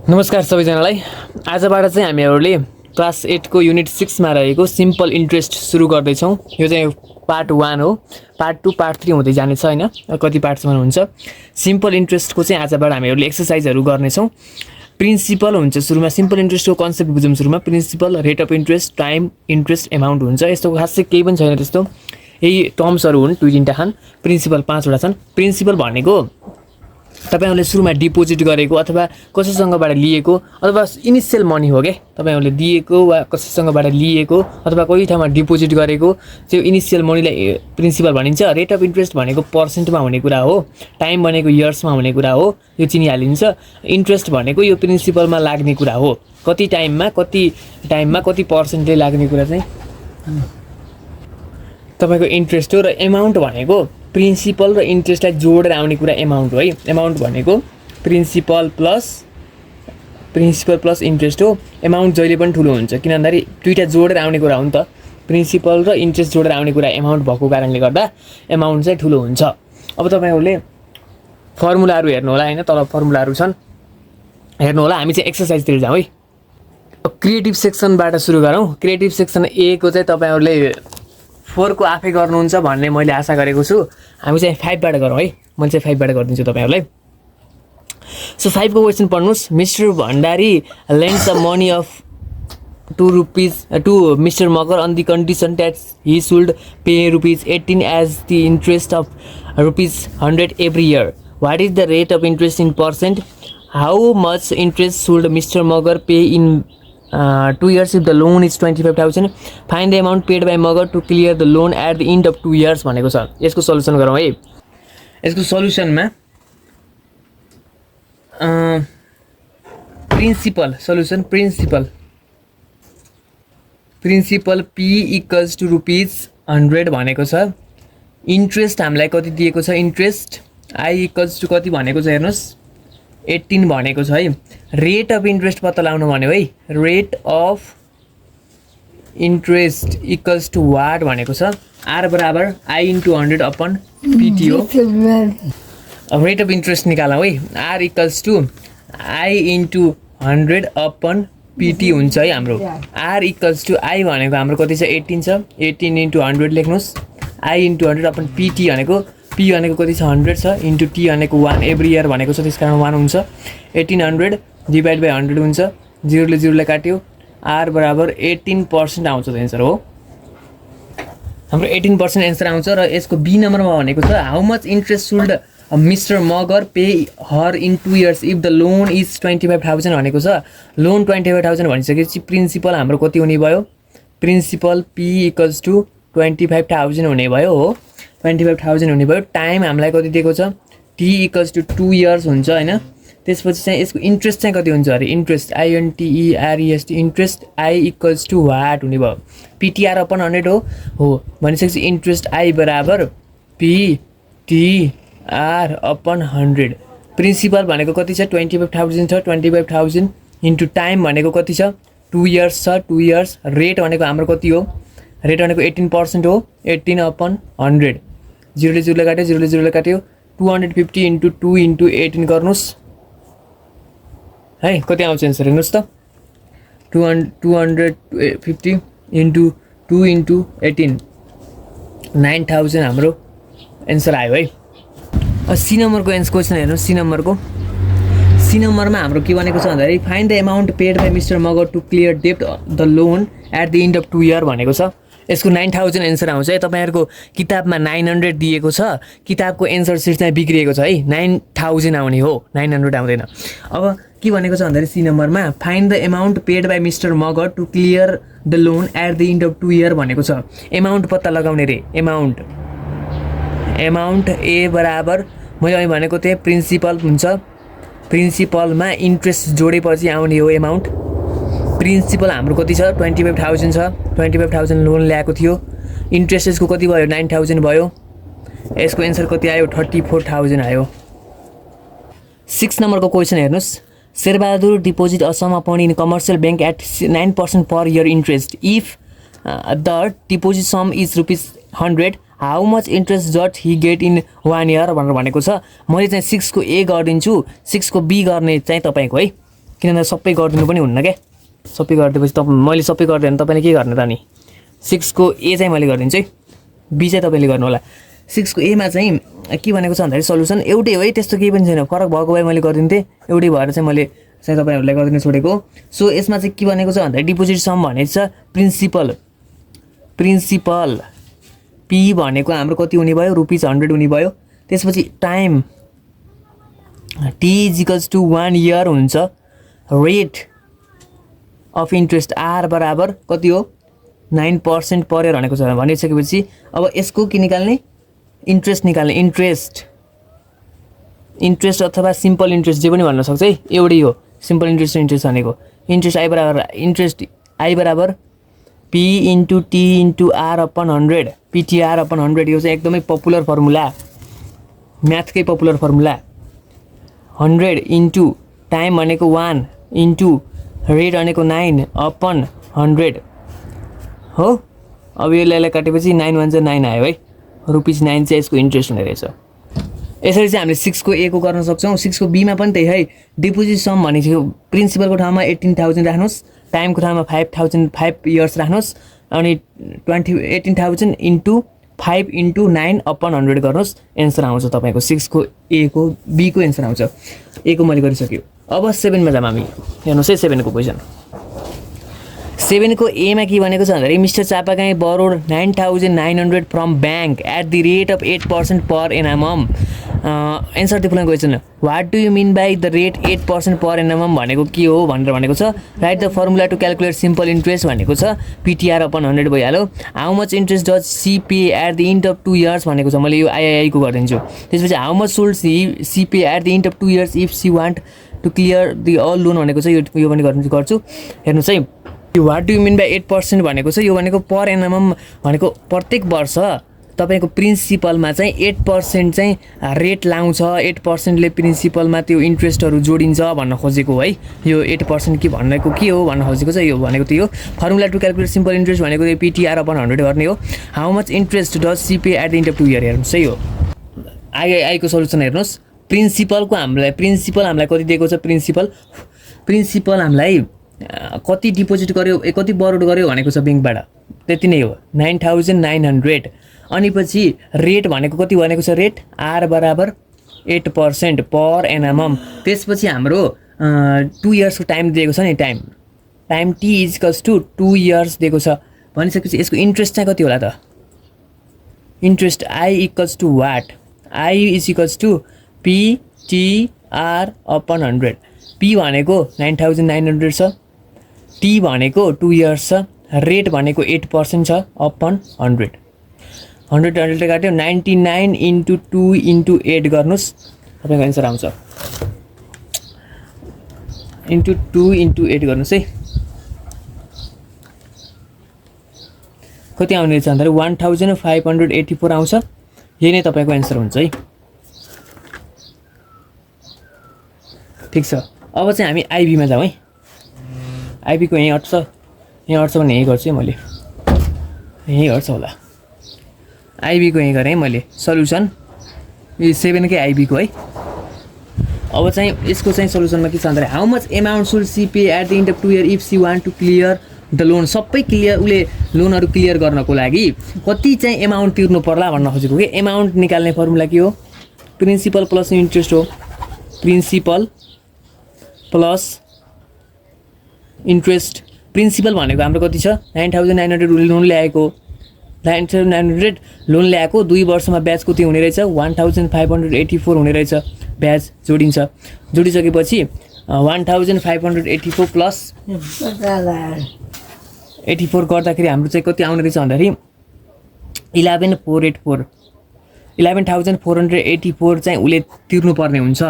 नमस्कार सबैजनालाई। आजबाट चाहिँ हामीहरूले क्लास 8 को युनिट 6 मा रहेको सिम्पल इन्ट्रेस्ट सुरु गर्दैछौँ। यो चाहिँ पार्ट 1 हो। पार्ट 2 पार्ट 3 हुँदै जानेछ हैन, कति पार्टसम्म हुन्छ। सिम्पल इन्ट्रेस्टको चाहिँ आजबाट हामीहरूले एक्सरसाइजहरू गर्नेछौँ। प्रिन्सिपल हुन्छ सुरुमा। सिम्पल इन्ट्रेस्टको कन्सेप्ट बुझौँ सुरुमा। Principal, rate of interest, time, interest, amount हुन्छ। यस्तो खासै केही पनि छैन त्यस्तो। यही टर्म्सहरू हुन्, 2-3टा छन्। प्रिन्सिपल 5वटा छन्। प्रिन्सिपल भनेको तपाईहरुले सुरुमा डिपोजिट गरेको अथवा कसैसँगबाट लिएको अथवा इनिशियल मनी हो के, तपाईहरुले दिएको वा कसैसँगबाट लिएको अथवा कोही ठाउँमा डिपोजिट गरेको त्यो इनिशियल मनीलाई प्रिन्सिपल भनिन्छ। रेट अफ इन्ट्रेस्ट भनेको पर्सेन्टमा हुने कुरा हो। टाइम भनेको इयर्समा हुने कुरा हो, यो चिनिहालिन्छ। इन्ट्रेस्ट भनेको यो प्रिन्सिपलमा लाग्ने कुरा हो। कति टाइममा कति पर्सेन्टले लाग्ने कुरा चाहिँ तपाईको इन्ट्रेस्ट हो। र एमाउन्ट भनेको प्रिन्सिपल र इन्ट्रेस्टलाई जोडेर आउने कुरा एमाउन्ट हो है। एमाउन्ट भनेको प्रिन्सिपल प्लस इन्ट्रेस्ट हो। एमाउन्ट जहिले पनि ठुलो हुन्छ, किन भन्दाखेरि दुईटा जोडेर आउने कुरा हो नि त। प्रिन्सिपल र इन्ट्रेस्ट जोडेर आउने कुरा एमाउन्ट भएको कारणले गर्दा एमाउन्ट चाहिँ ठुलो हुन्छ। अब तपाईहरुले फर्मुलाहरू हेर्नु होला हैन, तल फर्मुलाहरू छन्, हेर्नु होला। हामी चाहिँ एक्सरसाइजतिर जाउँ है। क्रिएटिभ सेक्सनबाट सुरु गरौँ। क्रिएटिभ सेक्सन ए को चाहिँ तपाईहरुले 4 को आफै गर्नुहुन्छ भन्ने मैले आशा गरेको छु। हामी चाहिँ 5 बाट गरौँ है। मैले चाहिँ 5 बाट गरिदिन्छु तपाईहरुलाई। सो 5 को क्वेशन पढ्नुस्। Mister Bhandari lends the money of 2 rupees to Mr. Magar on the condition that he should pay ₹18 as the interest of ₹100 every year. What is the rate of interest in percent? How much interest should Mr. Magar pay in 2 years if the loan is 25,000? Find the amount paid by Magar to clear the loan at the end of 2 years भनेको छ। यसको solution गरौँ है। यसको सल्युसनमा principal P equals to ₹100 भनेको छ। Interest हामीलाई कति दिएको छ? इन्ट्रेस्ट I इक्वल्स टु कति भनेको छ हेर्नुस्, 18 भनेको छ है। रेट अफ इन्ट्रेस्ट पत्ता लगाउनु भन्यो है। Rate of interest equals to what भनेको छ। R बराबर I इन्टु 100 अपन PT हो। अब रेट अफ इन्ट्रेस्ट निकालौँ है। R equals to I into 100 upon PT हुन्छ है हाम्रो। R इक्वल्स टु I भनेको हाम्रो कति छ? 18 छ। 18 इन्टु 100 लेख्नुहोस्। I इन्टु 100 अपन PT भनेको P भनेको कति छ? 100 छ। इन्टु T भनेको 1 एभ्री इयर भनेको छ, त्यस कारण 1 हुन्छ। 1800 डिभाइड बाई 100 हुन्छ। 0 ले 0 लाई काट्यो। R बराबर 18% आउँछ एन्सर हो। हाम्रो 18% एन्सर आउँछ। र यसको बी नम्बरमा भनेको छ how much interest should mister Magar pay her in 2 years if the loan is 25,000 भनेको छ। लोन 25,000 भनिसकेपछि प्रिन्सिपल हाम्रो कति हुने भयो? प्रिन्सिपल P इक्वल्स टु 25,000 हुने भयो हो। 25,000 हुने भयो। टाइम हामीलाई कति दिएको छ? T इक्वल्स टु 2 years हुन्छ हैन। त्यसपछि चाहिँ यसको इन्ट्रेस्ट चाहिँ कति हुन्छ अरे? Interest INTEREST interest I equals to what हुने भयो? PTR अपन 100 हो। भनिसकेपछि इन्ट्रेस्ट I बराबर PTR अपन 100। प्रिन्सिपल भनेको कति छ? 25,000 छ। 25,000 इन्टु टाइम भनेको कति छ? 2 years छ। 2 years। रेट भनेको हाम्रो कति हो? रेट भनेको 18% हो। 18 अपन 100। 0 ले 0 लाई काट्यो। 0 ले 0 लाई काट्यो। 250 इन्टु 2 इन्टु 18 गर्नुहोस् है, कति आउँछ एन्सर हेर्नुहोस् त। 250 इन्टु 2 इन्टु 18 9000 हाम्रो एन्सर आयो है। सी नम्बरको क्वेसन हेर्नुहोस्। सी नम्बरमा हाम्रो के भनेको छ भन्दाखेरि find the amount paid by mister Magar to clear डेप्ट the loan at the end of 2 year भनेको छ। यसको 9000 एन्सर आउँछ है। तपाईहरुको किताबमा 900 दिएको छ। किताबको एन्सर सिट चाहिँ बिग्रिएको छ है। 9000 आउने हो, 900 आउँदैन। अब के भनेको छ भन्दाखेरि सी नम्बरमा find the amount paid by mister Magar to clear the loan at the end of 2 year भनेको छ। एमाउन्ट पत्ता लगाउने रे। एमाउन्ट ए बराबर मैले अहिले भनेको थिएँ प्रिन्सिपल हुन्छ। प्रिन्सिपलमा इन्ट्रेस्ट जोडेपछि आउने हो एमाउन्ट। प्रिन्सिपल हाम्रो कति छ? 25,000 छ। 25,000 लोन ल्याएको थियो। इन्ट्रेस्ट यसको कति भयो? 9,000 भयो। यसको एन्सर कति आयो? 34,000 आयो। 6 नम्बरको क्वेसन हेर्नुहोस्। Sherbahadur deposit a sum upon in commercial bank at 9% per year interest if the deposit sum is ₹100 how much interest did he get in 1 year भनेर भनेको छ। मैले चाहिँ 6 को ए गरिदिन्छु, 6 को बी गर्ने चाहिँ तपाईको है। किनभने सबै गरिदिनु पनि हुन्न क्या सबै गरिदिएपछि मैले सबै गरिदिएँ भने तपाईँले के गर्ने त नि 6 को ए चाहिँ मैले गरिदिन्छु है बी चाहिँ तपाईँले गर्नु होला 6 को एमा चाहिँ के भनेको छ भन्दाखेरि सल्युसन एउटै हो है त्यस्तो केही पनि छैन फरक भएको भए मैले गरिदिन्थेँ एउटै भएर चाहिँ मैले चाहिँ तपाईँहरूलाई गरिदिन छोडेको सो यसमा चाहिँ के भनेको छ भन्दाखेरि डिपोजिट सम भनेको छ प्रिन्सिपल पी भनेको हाम्रो कति हुने भयो ₹100 हुने भयो त्यसपछि time T is equals to 1 year हुन्छ रेट अफ इन्ट्रेस्ट आर बराबर कति हो 9% पर इयर भनेको छ भनिसकेपछि अब यसको के निकाल्ने इन्ट्रेस्ट निकाल्ने इन्ट्रेस्ट अथवा सिम्पल इन्ट्रेस्ट जे पनि भन्न सक्छ है एउटै हो सिम्पल इन्ट्रेस्ट भनेको इन्ट्रेस्ट आई बराबर P into T into R upon 100 PTR upon 100 यो चाहिँ एकदमै पपुलर फर्मुला म्याथकै पपुलर फर्मुला 100 इन्टु टाइम भनेको 1 इन्टु रेट भनेको 9 अपन 100 हो अब यसलाई काटेपछि 9 1 9 आयो है ₹9 चाहिँ यसको इन्ट्रेस्ट हुने रहेछ यसरी चाहिँ हामीले 6 को ए को गर्न सक्छौँ 6 को बीमा पनि त्यही है डिपोजिट सम भनेको प्रिन्सिपलको ठाउँमा 18000 राख्नुहोस् टाइमको ठाउँमा 5 इयर्स राख्नुहोस् अनि 18000 इन्टु 5 इन्टु 9 अपन 100 गर्नुहोस् एन्सर आउँछ तपाईँको 6 को ए को बी को एन्सर आउँछ ए को मैले गरिसक्यो अब 7 मा जाम हामी हेर्नुहोस् है 7 को क्वेसन 7 को ए मा के भनेको छ भन्दाखेरि mister Chapagai borrowed 9900 from bank at the rate of 8% per annum answer the following question what do you mean by the rate 8% per annum भनेको के हो भनेर भनेको छ write the formula to calculate simple interest भनेको छ पिटिआर अपन 100 भइहाल्यो how much interest does she pay at the end of 2 years भनेको छ मैले यो आइआइआई को गरिदिन्छु त्यसपछि how much should she pay at the end of 2 years if she want to clear the all loan भनेको छ यो पनि गर्छु हेर्नुहोस् है what do you mean by 8% भनेको छ यो भनेको पर एनएम भनेको प्रत्येक वर्ष तपाईँको प्रिन्सिपलमा चाहिँ 8% चाहिँ रेट लाउँछ 8%ले प्रिन्सिपलमा त्यो इन्ट्रेस्टहरू जोडिन्छ भन्न खोजेको है यो 8% के भनेको के हो भन्न खोजेको छ यो भनेको त्यो formula to calculate simple interest भनेको त्यो पिटिआर अपन 100 गर्ने हो how much interest does she pay at the end of 2 year हेर्नुहोस् है यो आइको सल्युसन हेर्नुहोस् प्रिन्सिपल हामीलाई कति दिएको छ प्रिन्सिपल हामीलाई कति डिपोजिट गर्यो कति बरोड गर्यो भनेको छ ब्याङ्कबाट त्यति नै हो 9900 अनि पछि रेट भनेको कति भनेको छ रेट आर बराबर 8% पर एनएम त्यसपछि हाम्रो 2 इयर्सको टाइम दिएको छ नि time T is equals to 2 years दिएको छ भनिसकेपछि यसको इन्ट्रेस्ट चाहिँ कति होला त interest I equals to what I is equals to PTR upon 100 P भनेको 9900 छ टी भनेको 2 इयर्स छ रेट भनेको 8% छ अपन 100 100 काट्यो 99 इन्टु 2 इन्टु 8 गर्नुहोस् तपाईँको एन्सर आउँछ इन्टु 2 इन्टु 8 गर्नुहोस् है कति आउने रहेछ भन्दाखेरि 1584 आउँछ यही नै तपाईँको एन्सर हुन्छ है ठिक छ अब चाहिँ हामी आइबीमा जाउँ है आइबीको यहीँ अट्छ भने यहीँ गर्छु है मैले यहीँ अट्छ होला आइबीको यहीँ गरेँ है मैले सल्युसन यो 7 कै आइबीको है अब चाहिँ यसको चाहिँ सल्युसनमा के छ भन्दाखेरि how much amount should she pay at the end of 2 year if she want to clear the loan सबै क्लियर उसले लोनहरू क्लियर गर्नको लागि कति चाहिँ एमाउन्ट तिर्नु पर्ला भन्न खोजेको कि एमाउन्ट निकाल्ने फर्मुला के हो प्रिन्सिपल प्लस इन्ट्रेस्ट हो प्रिन्सिपल प्लस इन्ट्रेस्ट प्रिन्सिपल भनेको हाम्रो कति छ 9900 लोन ल्याएको 9900 लोन ल्याएको 2 वर्षमा ब्याज कति हुने रहेछ 1584 हुने रहेछ ब्याज जोडिसकेपछि 1584 प्लस 84 गर्दाखेरि हाम्रो चाहिँ कति आउने रहेछ भन्दाखेरि 11484 चाहिँ उसले तिर्नुपर्ने हुन्छ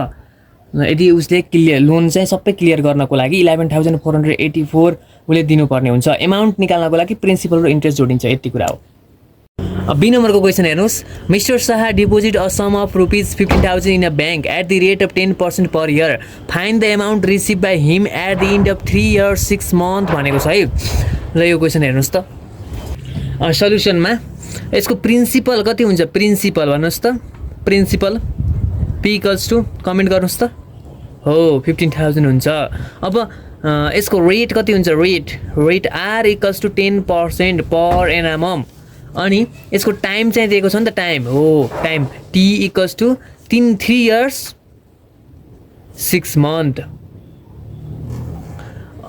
यदि उसले क्लियर लोन चाहिँ सबै क्लियर गर्नको लागि 11484 उसले दिनुपर्ने हुन्छ एमाउन्ट निकाल्नको लागि प्रिन्सिपल र इन्ट्रेस्ट जोडिन्छ यति कुरा हो बी नम्बरको क्वेसन हेर्नुहोस् mister Shah deposit a sum of ₹15,000 in a bank at the rate of 10% per year find the amount receive by him at the end of 3 years 6 month भनेको छ है ल यो क्वेसन हेर्नुहोस् त सल्युसनमा यसको प्रिन्सिपल कति हुन्छ प्रिन्सिपल भन्नुहोस् त principal P equals to comment गर्नुहोस् त हो 15,000 हुन्छ। अब यसको रेट कति हुन्छ, rate R equals to 10% per annum. अनि यसको टाइम चाहिँ दिएको छ नि त, time T equals to 3 years 6 month.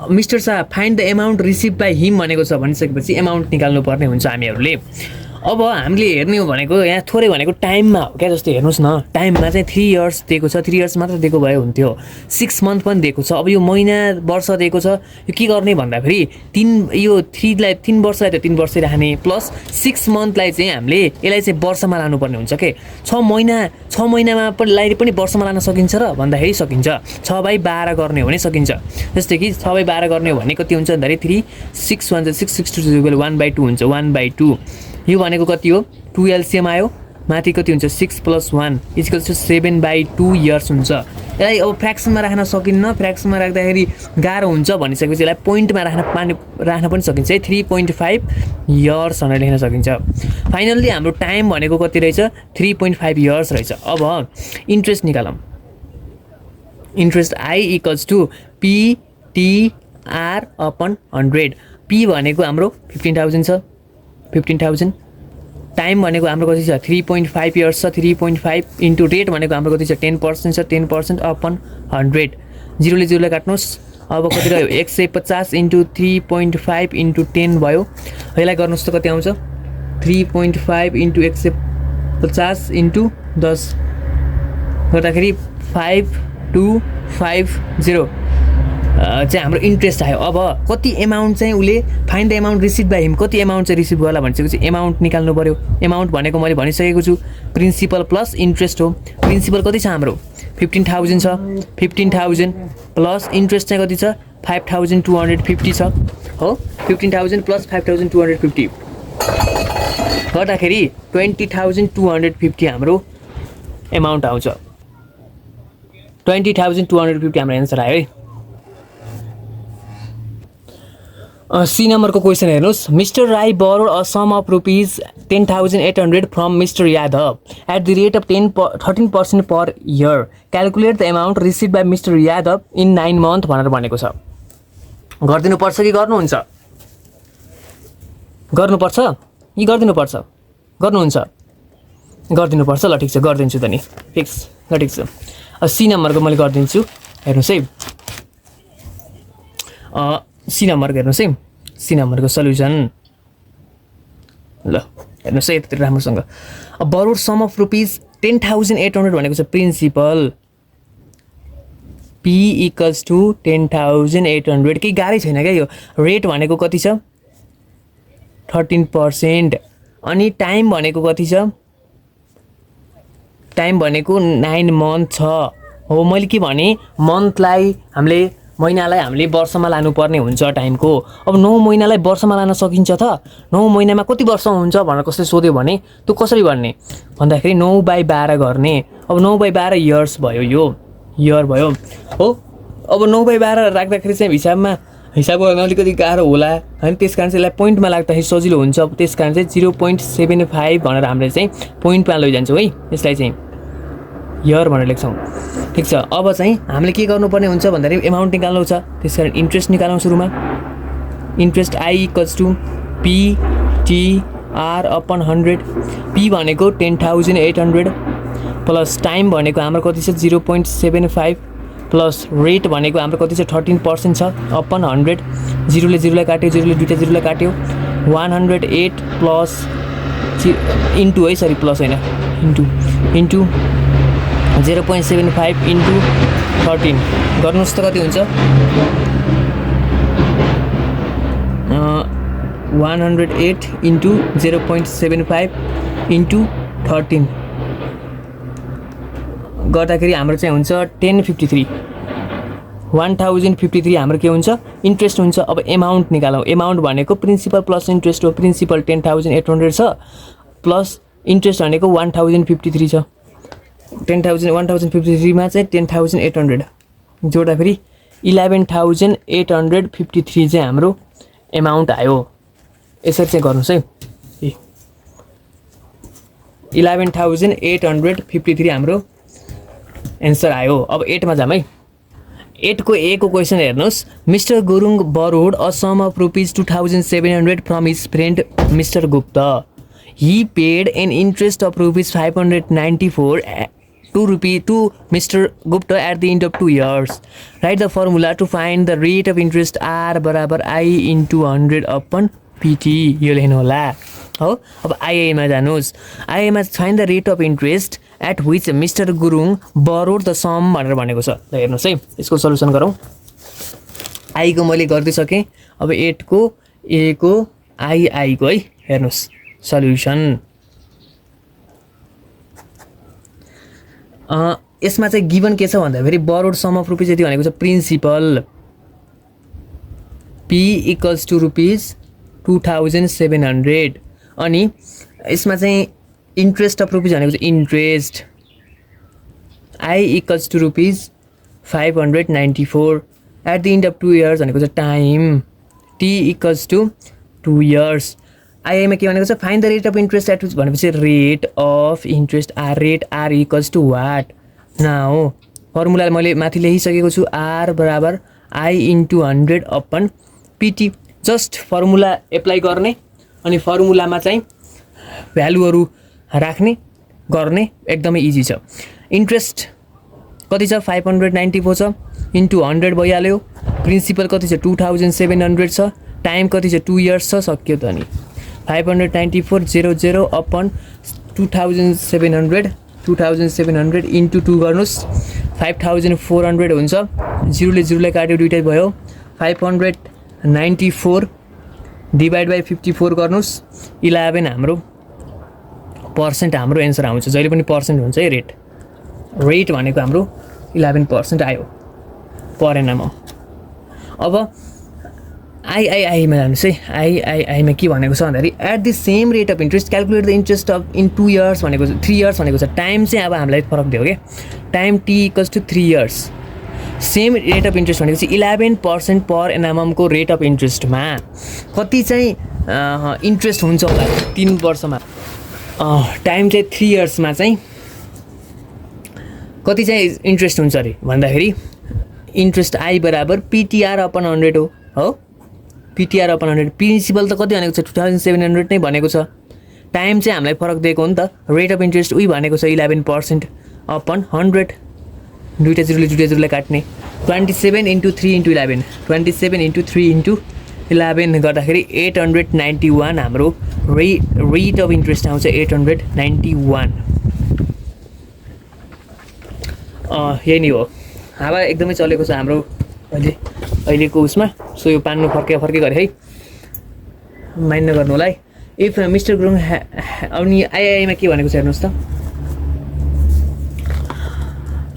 Mister Shah find the amount receive by him भनेको छ, भनिसकेपछि एमाउन्ट निकाल्नु पर्ने हुन्छ हामीहरूले। अब हामीले हेर्ने हो भनेको यहाँ थोरै भनेको टाइममा हो क्या, जस्तो हेर्नुहोस् न, टाइममा चाहिँ 3 इयर्स दिएको छ, 3 इयर्स मात्र दिएको भए हुन्थ्यो। 6 मन्थ पनि दिएको छ। अब यो महिना वर्ष दिएको छ, यो के गर्ने भन्दाखेरि 3 वर्षलाई त 3 वर्षै राख्ने, प्लस 6 मन्थलाई चाहिँ हामीले यसलाई चाहिँ वर्षमा लानुपर्ने हुन्छ के। 6 महिनामा पनि वर्षमा लान सकिन्छ र भन्दाखेरि सकिन्छ। 6/12 गर्ने हो भने सकिन्छ। जस्तै कि 6/12 गर्ने हो भने कति हुन्छ भन्दाखेरि 3 6 1 6 6 2 1/2 हुन्छ, 1/2। यो भनेको कति हो, 2 एलसिएम आयो, माथि कति हुन्छ 6 + 1 = 7/2 इयर्स हुन्छ। यसलाई अब फ्र्याक्सनमा राख्न सकिन्न, फ्र्याक्सनमा राख्दाखेरि गाह्रो हुन्छ भनिसकेपछि यसलाई पोइन्टमा राख्न पनि सकिन्छ है, 3.5 इयर्स भनेर लेख्न सकिन्छ। फाइनल्ली हाम्रो टाइम भनेको कति रहेछ, 3.5 इयर्स रहेछ। अब इन्ट्रेस्ट निकालौँ। Interest I equals to PTR/100। P भनेको हाम्रो 15,000 छ, 15,000। टाइम भनेको हाम्रो कति छ, 3.5 इयर्स छ, 3.5 इन्टु रेट भनेको हाम्रो कति छ, 10% छ, 10% अपन 100। 0 ले 0 लाई काट्नुहोस्। अब कति रह्यो, 150 इन्टु 3.5 इन्टु 10 भयो। यसलाई गर्नुहोस् त कति आउँछ, 3.5 इन्टु 150 इन्टु 10 गर्दाखेरि 5250 चाहिँ हाम्रो इन्ट्रेस्ट आयो। अब कति एमाउन्ट चाहिँ उसले find the amount receive by him, कति एमाउन्ट चाहिँ रिसिभ गर्ला भनिसकेपछि एमाउन्ट निकाल्नु पऱ्यो। एमाउन्ट भनेको मैले भनिसकेको छु, प्रिन्सिपल प्लस इन्ट्रेस्ट हो। प्रिन्सिपल कति छ हाम्रो, 15,000 छ, 15,000 प्लस इन्ट्रेस्ट चाहिँ कति छ, 5,250 छ हो। 15,000 प्लस 5,250 गर्दाखेरि 20,250 हाम्रो एमाउन्ट आउँछ। 20,250 हाम्रो एन्सर आयो है। सी नम्बरको क्वेसन हेर्नुहोस्। Mister Rai borrowed a sum of ₹10,800 from mister Yadav at the rate of 13% per year. Calculate the amount receive by mister Yadav in 9 month भनेर भनेको छ। गरिदिनुपर्छ कि गर्नुहुन्छ, गर्नुपर्छ कि गरिदिनुपर्छ, गर्नुहुन्छ, गरिदिनुपर्छ। ल ठिक छ, गरिदिन्छु त नि, फिक्स। ल ठिक छ, सी नम्बरको मैले गरिदिन्छु। हेर्नुहोस् है, सी नम्बरको हेर्नुहोस् है, सी नम्बरको सल्युसन। ल हेर्नुहोस् है यति राम्रोसँग। बोरोड सम अफ ₹10,800 भनेको छ प्रिन्सिपल, P इक्वल्स टु 10,800। केही गाह्रै छैन क्या यो। रेट भनेको कति छ, 13%। अनि टाइम भनेको कति छ, टाइम भनेको 9 मन्थ छ हो। मैले के भने, मन्थलाई महिनालाई हामीले वर्षमा लानुपर्ने हुन्छ टाइमको। अब 9 महिनालाई वर्षमा लान सकिन्छ त, 9 महिनामा कति वर्ष हुन्छ भनेर कसले सोध्यो भने त्यो कसरी गर्ने भन्दाखेरि 9/12 गर्ने। अब 9/12 इयर्स भयो, यो इयर भयो हो। अब 9/12 राख्दाखेरि चाहिँ हिसाब गर्न अलिकति गाह्रो होला होइन, त्यस कारण चाहिँ यसलाई पोइन्टमा लाग्दाखेरि सजिलो हुन्छ। त्यस कारण चाहिँ 0.75 भनेर हामीले चाहिँ पोइन्टमा लैजान्छौँ है, यसलाई चाहिँ इयर भनेर लेख्छौँ। ठिक छ। अब चाहिँ हामीले के गर्नुपर्ने हुन्छ भन्दाखेरि एमाउन्ट निकाल्नु छ, त्यस कारण इन्ट्रेस्ट निकालौँ सुरुमा। Interest I equals to PTR/100। P भनेको 10,800 प्लस टाइम भनेको हाम्रो कति छ, 0.75 प्लस रेट भनेको हाम्रो कति छ, 13% छ, अपन 100। 0 ले 0 लाई काट्यो, 0 ले दुईवटा 0 लाई काट्यो, 108 प्लस इन्टु है, सरी प्लस होइन, इन्टु 0.75 इन्टु 13 गर्नुहोस् त कति हुन्छ, 108 इन्टु 0.75 इन्टु 13 गर्दाखेरि हाम्रो चाहिँ हुन्छ 1053। 1053 हाम्रो के हुन्छ, इन्ट्रेस्ट हुन्छ। अब एमाउन्ट निकालौँ। एमाउन्ट भनेको प्रिन्सिपल प्लस इन्ट्रेस्ट हो। प्रिन्सिपल 10,800 छ प्लस इन्ट्रेस्ट भनेको 1053 छ। 10,153 मा चाहिँ 10,800 जोड्दाखेरि 11,853 चाहिँ हाम्रो एमाउन्ट आयो। यसरी चाहिँ गर्नुहोस् है, 11,853 हाम्रो एन्सर आयो। अब 8 मा जाम है, 8 को A को क्वेसन हेर्नुहोस्. Mister Gurung borrowed a sum of rupees 2700 from his friend Mr. Gupta. He paid an interest of rupees 594 to Mr. Gupta at the end of 2 years. Write the formula to find the rate of interest R बराबर I into 100 upon PT. यो लेख्नु होला हो. अब IA मा जानुहोस्. IA मा find the rate of interest at which Mr. Gurung borrowed the sum भनेर भनेको छ. ल हेर्नुहोस् है, यसको सल्युसन गरौँ. I को मैले गरिदिसकेँ. अब 8 को A को I को है, हेर्नुहोस् सल्युसन. यसमा चाहिँ गिभन के छ भन्दाखेरि borrowed sum of rupees यति भनेको छ principal P equals to rupees 2700 अनि यसमा चाहिँ इन्ट्रेस्ट अफ रुपिज भनेको चाहिँ interest I equals to rupees 594 at the end of 2 years भनेको चाहिँ time T equals to 2 years. IA मा के भनेको छ find the rate of interest at भनेपछि rate of interest R equals to what. Now formula मैले माथि लेखिसकेको छु. R बराबर I into 100 upon PT. Just formula apply गर्ने अनि फर्मुलामा चाहिँ भ्यालुहरू राख्ने गर्ने एकदमै इजी छ. इन्ट्रेस्ट कति छ 594 छ इन्टु 100 भइहाल्यो. प्रिन्सिपल कति छ 2700 छ. टाइम कति छ 2 इयर्स छ. सक्यो त नि. 594 00 अपन 2700 इन्टु 2 गर्नुहोस्. 5400 हुन्छ. जिरोले जिरोले काट्यो दुइटै भयो. 594 डिभाइड बाई 54 गर्नुहोस्. 11 हाम्रो पर्सेन्ट हाम्रो एन्सर आउँछ. जहिले पनि पर्सेन्ट हुन्छ है. रेट भनेको हाम्रो 11% आयो पर एनम. अब आइमा जानुहोस् है. आइमा के भनेको छ भन्दाखेरि at the same rate of interest calculate the interest of in 2 years भनेको छ. 3 इयर्स भनेको छ. टाइम चाहिँ अब हामीलाई फरक दियो क्या. Time T equals to 3 years. Same rate of interest भनेको चाहिँ 11% पर एनएमको रेट अफ इन्ट्रेस्टमा कति चाहिँ इन्ट्रेस्ट हुन्छ होला 3 वर्षमा. टाइम चाहिँ 3 इयर्समा चाहिँ कति चाहिँ इन्ट्रेस्ट हुन्छ अरे भन्दाखेरि इन्ट्रेस्ट I बराबर PTR अपन 100 हो. PTR upon 100. प्रिन्सिपल त कति भनेको छ 2700 नै भनेको छ. टाइम चाहिँ हामीलाई फरक दिएको हो नि त. रेट अफ इन्ट्रेस्ट उही भनेको छ 11% अपन 100. दुईवटा जिरोले काट्ने. 27 इन्टु 3 इन्टु 11. 27 इन्टु 3 इन्टु 11 गर्दाखेरि 891 हाम्रो रेट अफ इन्ट्रेस्ट आउँछ. 891 यही नै हो. हावा एकदमै चलेको छ हाम्रो अहिलेको उसमा. सो यो पान्नु फर्के गरे है, माइन्ड नगर्नु होला है. इफ मिस्टर गुरुङ अनि आइआईमा के भनेको छ हेर्नुहोस् त.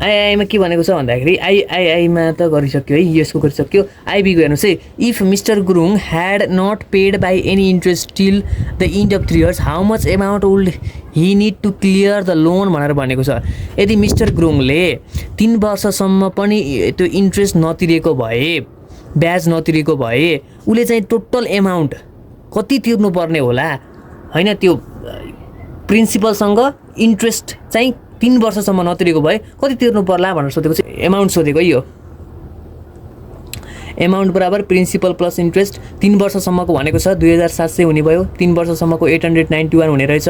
आइआईमा के भनेको छ भन्दाखेरि आइआईमा त गरिसक्यो है. यसको गरिसक्यो. आइबीको हेर्नुहोस् है. If mister Gurung had not paid by any interest till the end of 3 years how much amount would he need to clear the loan भनेर भनेको छ. यदि मिस्टर गुरुङले 3 वर्षसम्म पनि त्यो इन्ट्रेस्ट नतिरेको भए, ब्याज नतिरेको भए उसले चाहिँ टोटल एमाउन्ट कति तिर्नुपर्ने होला होइन. त्यो प्रिन्सिपलसँग इन्ट्रेस्ट चाहिँ 3 वर्षसम्म नतिरेको भए कति तिर्नु पर्ला भनेर सोधेको छ. एमाउन्ट सोधेको यो. एमाउन्ट बराबर प्रिन्सिपल प्लस इन्ट्रेस्ट. 3 वर्षसम्मको भनेको छ 2700 हुने भयो. 3 वर्षसम्मको 891 हुने रहेछ.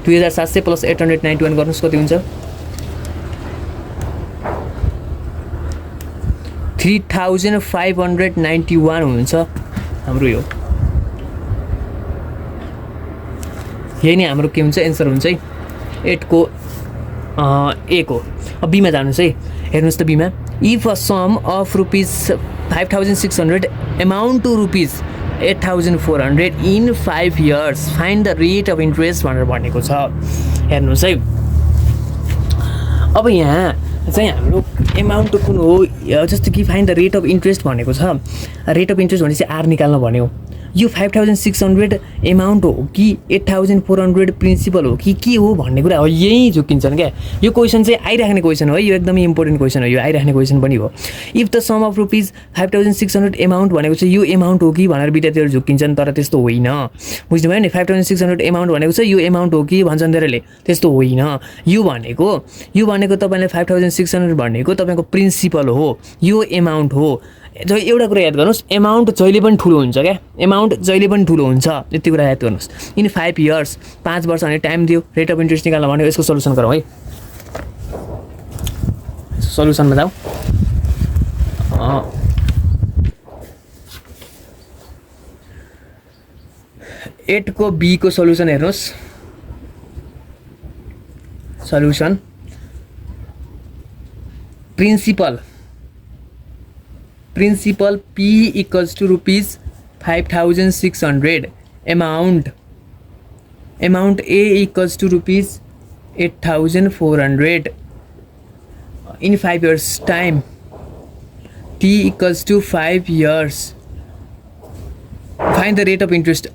2700 प्लस 891 गर्नुहोस् कति हुन्छ 3591 हुन्छ हाम्रो यो. यही नै हाम्रो के हुन्छ एन्सर हुन्छ है 8 को A को. अब बीमा जानुहोस् है. हेर्नुहोस् त बीमा. If a sum of rupees 5600 amount to rupees 8400 in 5 years find the rate of interest भनेर भनेको छ. हेर्नुहोस् है. अब यहाँ चाहिँ हाम्रो एमाउन्ट कुन हो जस्तो कि find the rate of interest भनेको छ. रेट अफ इन्ट्रेस्ट भनेपछि R निकाल्न भन्यो. यो 5600 एमाउन्ट हो कि 8400 प्रिन्सिपल हो कि के हो भन्ने कुरा हो, यही झुकिन्छन् क्या। यो क्वेसन चाहिँ आइराख्ने क्वेसन हो, यो एकदमै इम्पोर्टेन्ट क्वेसन हो, यो आइराख्ने क्वेसन पनि हो। If the sum of rupees 5600 amount भनेको चाहिँ यो एमाउन्ट हो कि भनेर विद्यार्थीहरू झुकिन्छन्, तर त्यस्तो होइन। बुझ्नुभयो नि, 5600 एमाउन्ट भनेको चाहिँ यो एमाउन्ट हो कि भन्छन् धेरैले, त्यस्तो होइन। यो भनेको तपाईँले 5600 भनेको तपाईँको प्रिन्सिपल हो, यो एमाउन्ट हो। एउटा कुरा याद गर्नुहोस्, एमाउन्ट जहिले पनि ठुलो हुन्छ क्या, एमाउन्ट जहिले पनि ठुलो हुन्छ, यति कुरा याद गर्नुहोस्। इन 5 इयर्स 5 वर्ष भने टाइम दियो, रेट अफ इन्ट्रेस्ट निकाल्न भन्यो। यसको सल्युसन गरौँ है, सल्युसनमा जाउँ। 8 को बी को सल्युसन हेर्नुहोस्। Solution principal P equals to rupees 5600, amount A equals to rupees 8400 in 5 years time, T equals to 5 years. Find the rate of interest.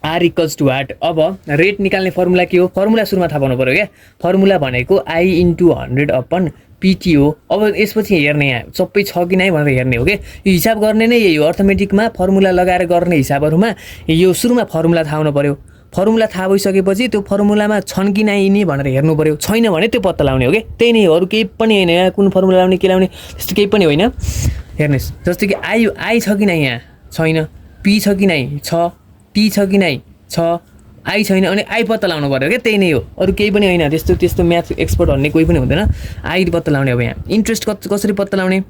R equals to what? अब रेट निकाल्ने formula के हो? Formula सुरुमा थाहा पाउनु पर्यो क्या। फर्मुला भनेको I into 100 अपन PT हो। अब यसपछि हेर्ने यहाँ सबै छ कि नै भनेर हेर्ने हो क्या। यो हिसाब गर्ने नै यही हो, अर्थमेटिकमा फर्मुला लगाएर गर्ने हिसाबहरूमा यो सुरुमा फर्मुला थाहा हुनु पर्यो। फर्मुला थाहा भइसकेपछि त्यो फर्मुलामा छन् कि नै नि भनेर हेर्नु पर्यो, छैन भने त्यो पत्ता लगाउने हो क्या। त्यही नै हो, अरू केही पनि होइन। यहाँ कुन फर्मुला लाउने के लाउने त्यस्तो केही पनि होइन। हेर्नुहोस्, जस्तो कि आई छ कि नै, यहाँ छैन। पी छ कि नै, छ। टी छ कि नै, छ। आई छैन, अनि आई पत्ता लगाउनु पर्यो क्या। त्यही नै हो, अरू केही पनि होइन। त्यस्तो म्याथ एक्सपर्ट भन्ने कोही पनि हुँदैन। आई पत्ता लगाउने। अब यहाँ इन्ट्रेस्ट कसरी पत्ता लगाउने?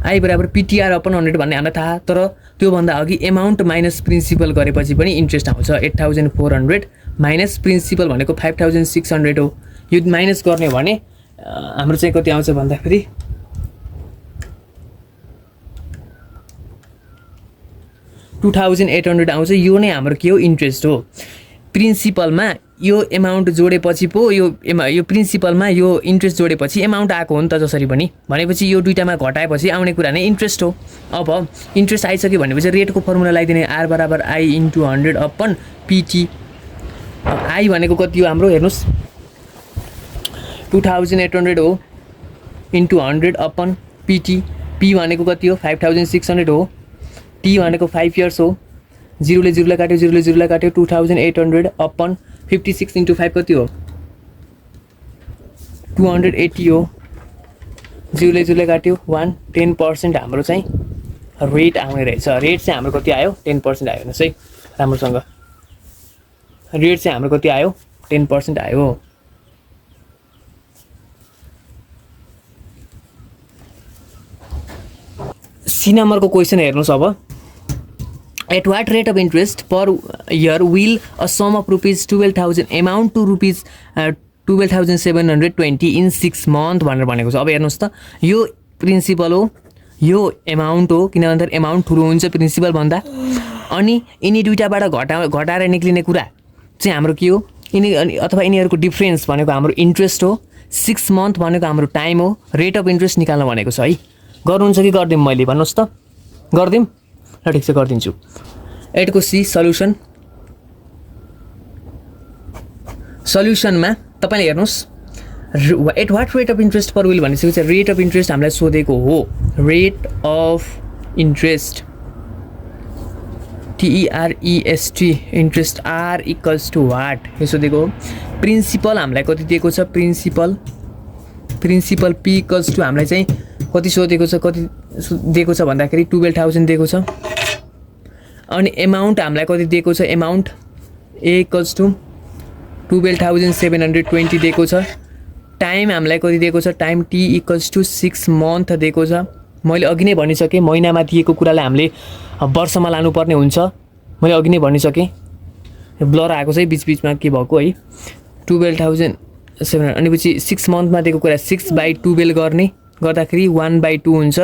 आई बराबर पिटिआर अपन 100 भन्ने हामीलाई थाहा, तर त्योभन्दा अघि एमाउन्ट माइनस प्रिन्सिपल गरेपछि पनि इन्ट्रेस्ट आउँछ। 8400 माइनस प्रिन्सिपल भनेको 5600 हो। यो माइनस गर्ने हो भने हाम्रो चाहिँ कति आउँछ भन्दाखेरि 2800 आउँछ। यो नै हाम्रो के हो? इन्ट्रेस्ट हो। प्रिन्सिपलमा यो एमाउन्ट जोडेपछि पो यो प्रिन्सिपलमा यो इन्ट्रेस्ट जोडेपछि एमाउन्ट आएको हो नि त जसरी पनि। भनेपछि यो दुईटामा घटाएपछि आउने कुरा नै इन्ट्रेस्ट हो। अब इन्ट्रेस्ट आइसक्यो भनेपछि रेटको फर्मुला लगाइदिने, आर बराबर I into 100 upon PT. I भनेको कति हो हाम्रो? हेर्नुहोस्, 2800 हो इन्टु 100 अपन पिटी। पी भनेको कति हो? 5600 हो। टी भनेको 5 इयर्स हो। 0ले 0लाई काट्यो, 0ले 0लाई काट्यो। 2800 अपन 56 इन्टु 5 कति हो? 280 हो। 0ले 0लाई काट्यो 1। 10% हाम्रो चाहिँ रेट आउने रहेछ। रेट चाहिँ हाम्रो कति आयो? 10% आयो। हेर्नुहोस् है राम्रोसँग, रेट चाहिँ हाम्रो कति आयो? 10% आयो। सी नम्बरको क्वेसन हेर्नुहोस्। अब at what rate of interest per year will a sum of rupees 12,000 amount to rupees 12,720 in 6 months भनेर भनेको छ। अब हेर्नुहोस् त, यो प्रिन्सिपल हो, यो एमाउन्ट हो, किन भन्दा एमाउन्ट ठुलो हुन्छ प्रिन्सिपल भन्दा। अनि यिनी दुईटाबाट घटाएर निक्लिने कुरा चाहिँ हाम्रो के हो? अथवा यिनीहरूको डिफ्रेन्स भनेको हाम्रो इन्ट्रेस्ट हो। 6 मन्थ भनेको हाम्रो टाइम हो। रेट अफ इन्ट्रेस्ट निकाल्न भनेको छ है। गर्नुहुन्छ कि गरिदिउँ मैले? भन्नुहोस् त, गरिदिउँ? ल ठिक छ, गरिदिन्छु। 8 को सी सल्युसन। सल्युसनमा तपाईँले हेर्नुहोस्, at what rate of interest per will भनिसकेपछि रेट अफ इन्ट्रेस्ट हामीलाई सोधेको हो। Rate of interest TEREST interest R equals to what, यो सोधेको हो। प्रिन्सिपल हामीलाई कति दिएको छ? प्रिन्सिपल पी इक्वल्स टु हामीलाई चाहिँ कति सोधेको छ? कति दिएको छ भन्दाखेरि 12,000 दिएको छ। अनि एमाउन्ट हामीलाई कति दिएको छ? एमाउन्ट ए इक्वल्स टु 12,720 दिएको छ। टाइम हामीलाई कति दिएको छ? Time T equals to 6 month दिएको छ। मैले अघि नै भनिसकेँ, महिनामा दिएको कुरालाई हामीले वर्षमा लानुपर्ने हुन्छ। मैले अघि नै भनिसकेँ, ब्लर आएको छ है बिचबिचमा के भएको है। 12,700 अनि 6 मन्थमा दिएको कुरा 6/12 गर्दाखेरि 1/2 हुन्छ।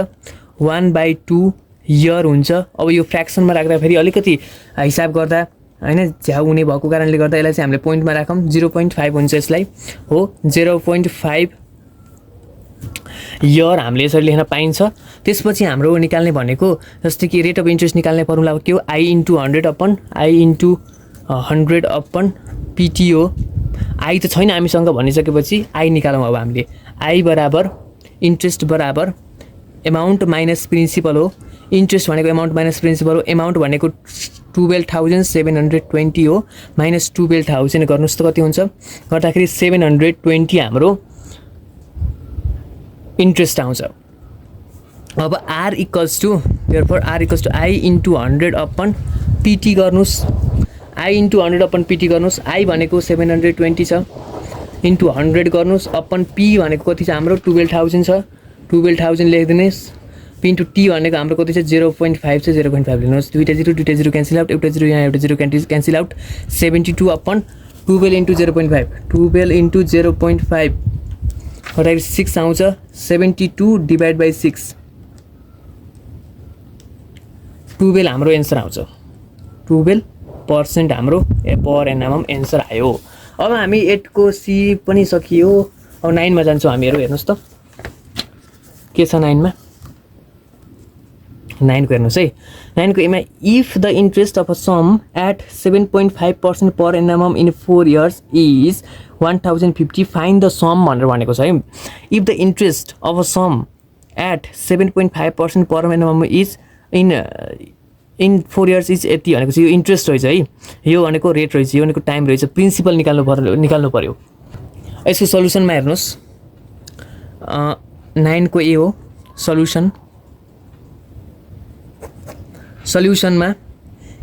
1/2 इयर हुन्छ। अब यो फ्र्याक्सनमा राख्दा फेरि अलिकति हिसाब गर्दा हैन झ्याउ हुने भएको कारणले गर्दा यसलाई चाहिँ हामीले पोइन्टमा राखौँ। 0.5 हुन्छ यसलाई हो। 0.5 इयर हामीले यसरी लेख्न पाइन्छ। त्यसपछि हाम्रो निकाल्ने भनेको जस्तै कि रेट अफ इन्ट्रेस्ट निकाल्ने फर्मुला के हो, आई इन्टु 100 अपन पिटिओ। आई त छैन हामीसँग भनिसकेपछि आई निकालौँ। अब हामीले आई बराबर इन्ट्रेस्ट बराबर एमाउन्ट माइनस प्रिन्सिपल हो। इन्ट्रेस्ट भनेको एमाउन्ट माइनस प्रिन्सिपल हो। एमाउन्ट भनेको 12,720 हो, माइनस 12,000 गर्नुहोस् त कति हुन्छ, गर्दाखेरि 720 हाम्रो इन्ट्रेस्ट आउँछ। अब R equals to I into 100 upon PT गर्नुहोस्। आई इन्टु 100 अपन पिटी गर्नुहोस्। आई भनेको 720 छ, इन्टु 100 गर्नुहोस्, अपन पी भनेको कति छ हाम्रो 12,000 छ, 12,000 लेखिदिनुहोस्। पी इन्टु टी भनेको हाम्रो कति छ 0.5 छ, 0.5 लिनुहोस्। दुईवटा जिरो क्यान्सल आउट, एउटा जिरो यहाँ, एउटा zero cancel out. 72 upon 12 into 0.5, 12 into 0.5 गर्दाखेरि 6 आउँछ। 72 डिभाइड बाई 6, 12 हाम्रो एन्सर आउँछ। 12% हाम्रो पर एनामम एन्सर आयो। अब हामी 8 को सी पनि सकियो। अब 9 मा जान्छौँ हामीहरू। हेर्नुहोस् त के छ 9 मा। 9 को हेर्नुहोस् है। 9 को एमा if the interest of a sum at 7.5% per annum in 4 years is 1050, find the sum भनेर भनेको छ है। If the interest of a sum at 7.5% per annum is in 4 years is यति भनेको चाहिँ यो इन्ट्रेस्ट रहेछ है, यो भनेको रेट रहेछ, यो भनेको टाइम रहेछ, प्रिन्सिपल निकाल्नु पर्यो। यसको सल्युसनमा हेर्नुहोस् 9 को ए हो सल्युसनमा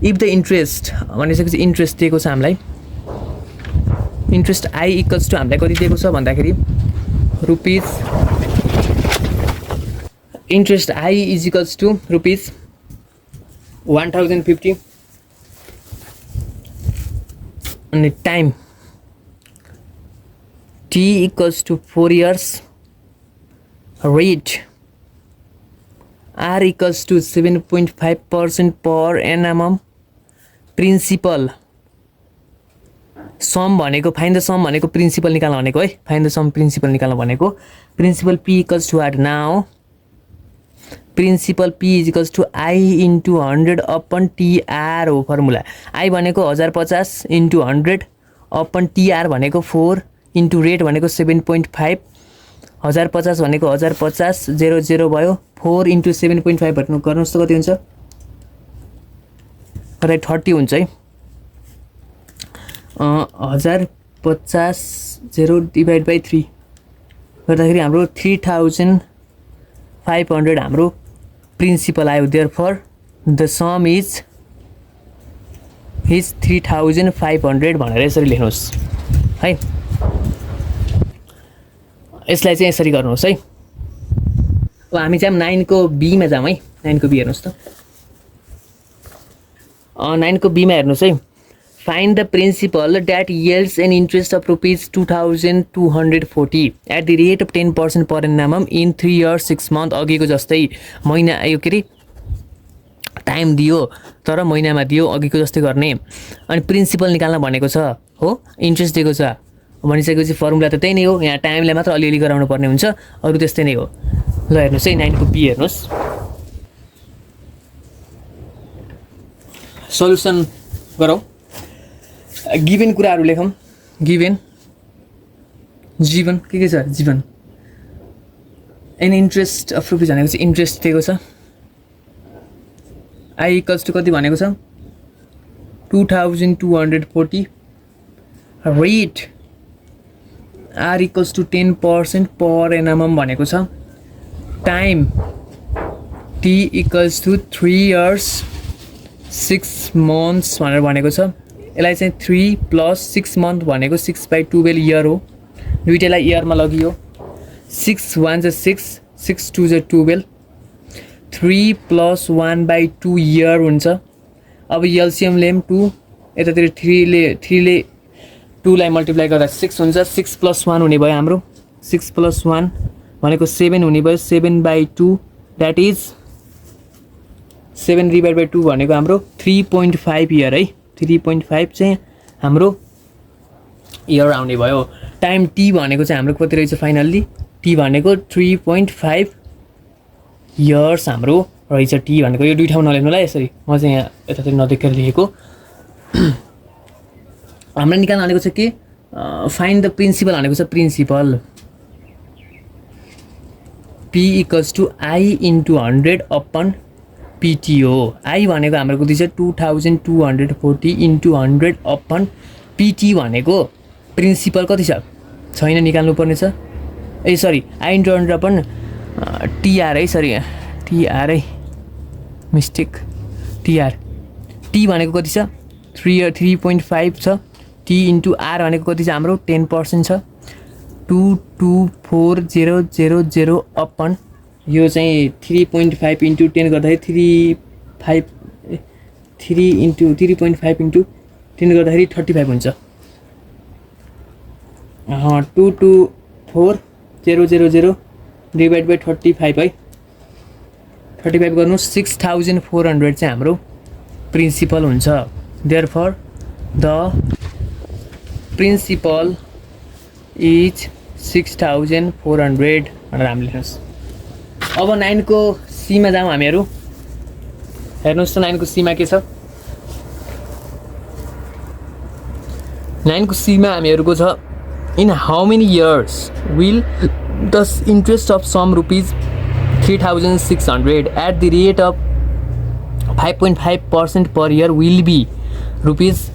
इफ द इन्ट्रेस्ट भनिसकेपछि इन्ट्रेस्ट दिएको छ हामीलाई। इन्ट्रेस्ट आई इक्वल्स टु हामीलाई कति दिएको छ भन्दाखेरि rupees, interest I is equals to rupees 1050 अनि time T equals to 4 years, rate R equals to 7.5% per annum, principal sum भनेको फाइन्ड द सम भनेको प्रिन्सिपल निकाल्न भनेको है, फाइन्ड द सम प्रिन्सिपल निकाल्न भनेको। Principal P equals to R now principal P is equals to I into 100 upon TR हो formula. I भनेको 1050 into 100 upon TR भनेको 4 इन्टु रेट भनेको 7.5, 1050 भनेको 1050 00 भयो, 4 इन्टु 7.5 गर्नुहोस् त कति हुन्छ, राइट 30 हुन्छ है। 1050 0 डिभाइड बाई 3 गर्दाखेरि हाम्रो 3500 हाम्रो प्रिन्सिपल आयो। देयरफर द सम इज 3500 भनेर यसरी लेख्नुहोस् है। यसलाई चाहिँ यसरी गर्नुहोस् है। अब हामी चाहिँ 9 को बी मा जाउँ है। 9 को बी हेर्नुहोस् त। 9 को बी मा हेर्नुहोस् है। Find the principal that yields an interest of rupees 2240 at the rate of 10% per annum in 3 years 6 months। अघिको जस्तै महिना यो के अरे टाइम दियो तर महिनामा दियो, अघिको जस्तै गर्ने। अनि प्रिन्सिपल निकाल्न भनेको छ हो, इन्ट्रेस्ट दिएको छ भनिसकेपछि फर्मुला त त्यही नै हो, यहाँ टाइमलाई मात्र अलिअलि गराउनु पर्ने हुन्छ, अरू त्यस्तै नै हो। ल हेर्नुहोस् है 9 को बी हेर्नुहोस्। सल्युसन गरौँ। गिभन कुराहरू लेखौँ। गिभन जीवन के छ जीवन एन इन्ट्रेस्ट अफ रुपिज भनेको चाहिँ इन्ट्रेस्ट दिएको छ। आई इक्वल्स टु कति भनेको छ 2240, rate R equals to 10% per annum भनेको छ। Time T equals to 3 years 6 months भनेर भनेको छ। यसलाई चाहिँ 3 + 6 month भनेको 6/12 इयर हो। दुईटैलाई इयरमा लगियो। 6 1 = 6, 6 2 = 12, 3 + 1/2 इयर हुन्छ। अब एलसिएम लेम 2, यतातिर 3 ले 2 लाई मल्टिप्लाई गर्दा 6 हुन्छ। 6 + 1 हुने भयो हाम्रो। 6 + 1 भनेको 7 हुने भयो। 7/2 द्याट इज 7 डिभाइड बाई 2 भनेको हाम्रो 3.5 इयर है। 3.5 चाहिँ हाम्रो इयर आउने भयो। टाइम टी भनेको चाहिँ हाम्रो कति रहेछ फाइनल्ली, टी टी भनेको 3.5 इयर्स हाम्रो रहेछ टी भनेको। यो दुई ठाउँ नलेख्नु होला यसरी, म चाहिँ यहाँ यतातिर नदेखेर लेखेको। हामीलाई निकाल्न भनेको छ के फाइन्ड द प्रिन्सिपल भनेको छ principal P equals to I into 100 upon PT हो। आई भनेको हाम्रो कति छ 2240 इन्टु 100 अपन पिटी भनेको प्रिन्सिपल कति छ छैन, निकाल्नु पर्ने छ। ए sorry I into 100 upon TR है, सरी टिआर है मिस्टेक, टिआर टी भनेको कति छ 3.5 छ। टी इन्टु आर भनेको कति छ हाम्रो 10% छ 224,000 अपन यो चाहिँ 3.5 इन्टु 10 गर्दाखेरि 3.5 इन्टु 10 गर्दाखेरि 35 हुन्छ। 224,000 डिभाइड बाई 35 है, 35 गर्नु 6400 चाहिँ हाम्रो प्रिन्सिपल हुन्छ। देयरफोर द प्रिन्सिपल इज 6400 भनेर हामी लेख्नुहोस्। अब 9 को सीमा जाउँ हामीहरू। हेर्नुहोस् त 9 को सीमा के छ। 9 को सीमा हामीहरूको छ in how many years will the interest of sum rupees 3600 at the rate of 5.5% per year will be rupees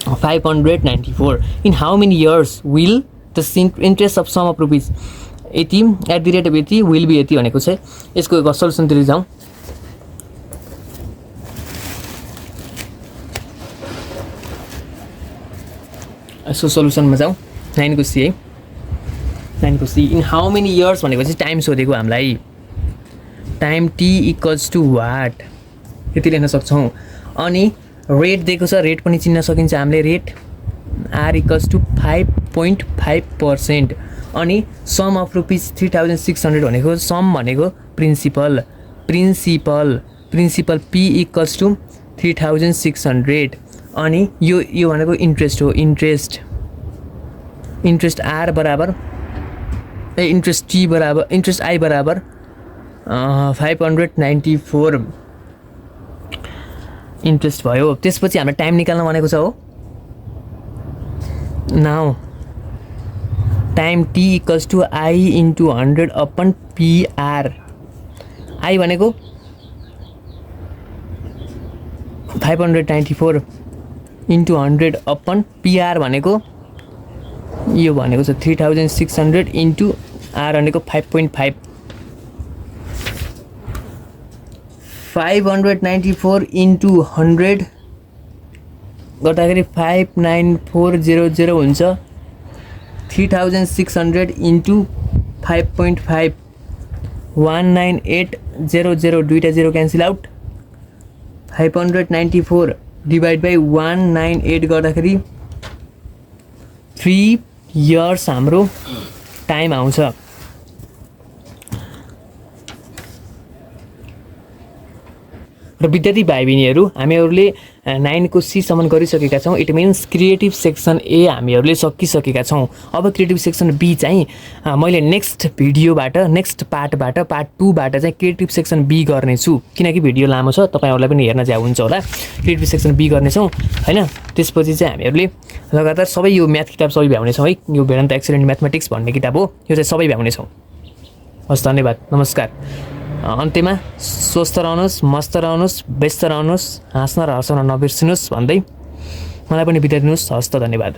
594 in how many years will the interest of sum of rupees यति एट द रेट अफ यति will be यति भनेको छ। यसको सल्युसनतिर जाउँ। यसको सल्युसनमा जाउँ। 9 को सी है, 9 को C in how many years भनेको चाहिँ टाइम सोधेको हामीलाई। Time T equals to what यति लेख्न सक्छौँ। अनि रेट दिएको छ, रेट पनि चिन्न सकिन्छ हामीले। Rate R equals to 5.5%। अनि सम अफ रुपिज 3600 भनेको सम भनेको प्रिन्सिपल पी इक्वल्स टु 3600। अनि यो भनेको इन्ट्रेस्ट हो, इन्ट्रेस्ट आर बराबर इन्ट्रेस्ट टी बराबर इन्ट्रेस्ट आई बराबर 594 इन्ट्रेस्ट भयो। त्यसपछि हामीले टाइम निकाल्न भनेको छ हो। Now time T equals to I into 100 upon PR. I भनेको 594 इन्टु 100 अपन पिआर भनेको यो भनेको छ 3600 इन्टु आर भनेको 5.5। 594 इन्टु 100 गर्दाखेरि 59400 हुन्छ। 3600 इन्टु 5.5 19800 दुईटा 0 क्यान्सल आउट। 594 डिभाइड बाई 198 गर्दाखेरि 3 इयर्स हाम्रो टाइम आउँछ। र विद्यार्थी भाइ बहिनीहरू हामीहरूले 9 को सीसम्म गरिसकेका छौँ। It means creative section A हामीहरूले सकिसकेका छौँ। अब क्रिएटिभ सेक्सन बी चाहिँ मैले नेक्स्ट भिडियोबाट नेक्स्ट पार्टबाट पार्ट 2बाट चाहिँ क्रिएटिभ सेक्सन बी गर्नेछु, किनकि भिडियो लामो छ, तपाईँहरूलाई पनि हेर्न चाहिँ हुन्छ होला। क्रिएटिभ सेक्सन बी गर्नेछौँ हैन। त्यसपछि चाहिँ हामीहरूले लगातार सबै यो म्याथ किताब सबै भ्याउनेछौँ है। यो वेदान्त एक्सेलेन्ट म्याथमेटिक्स भन्ने किताब हो, यो चाहिँ सबै भ्याउनेछौँ। हस्, धन्यवाद, नमस्कार। अन्त्यमा स्वस्थ रहनुहोस्, मस्त रहनुहोस्, व्यस्त रहनुहोस्, हाँस्न र हँसाउन नबिर्सिनुहोस् भन्दै मलाई पनि बिदा दिनुहोस्। हस् त, धन्यवाद।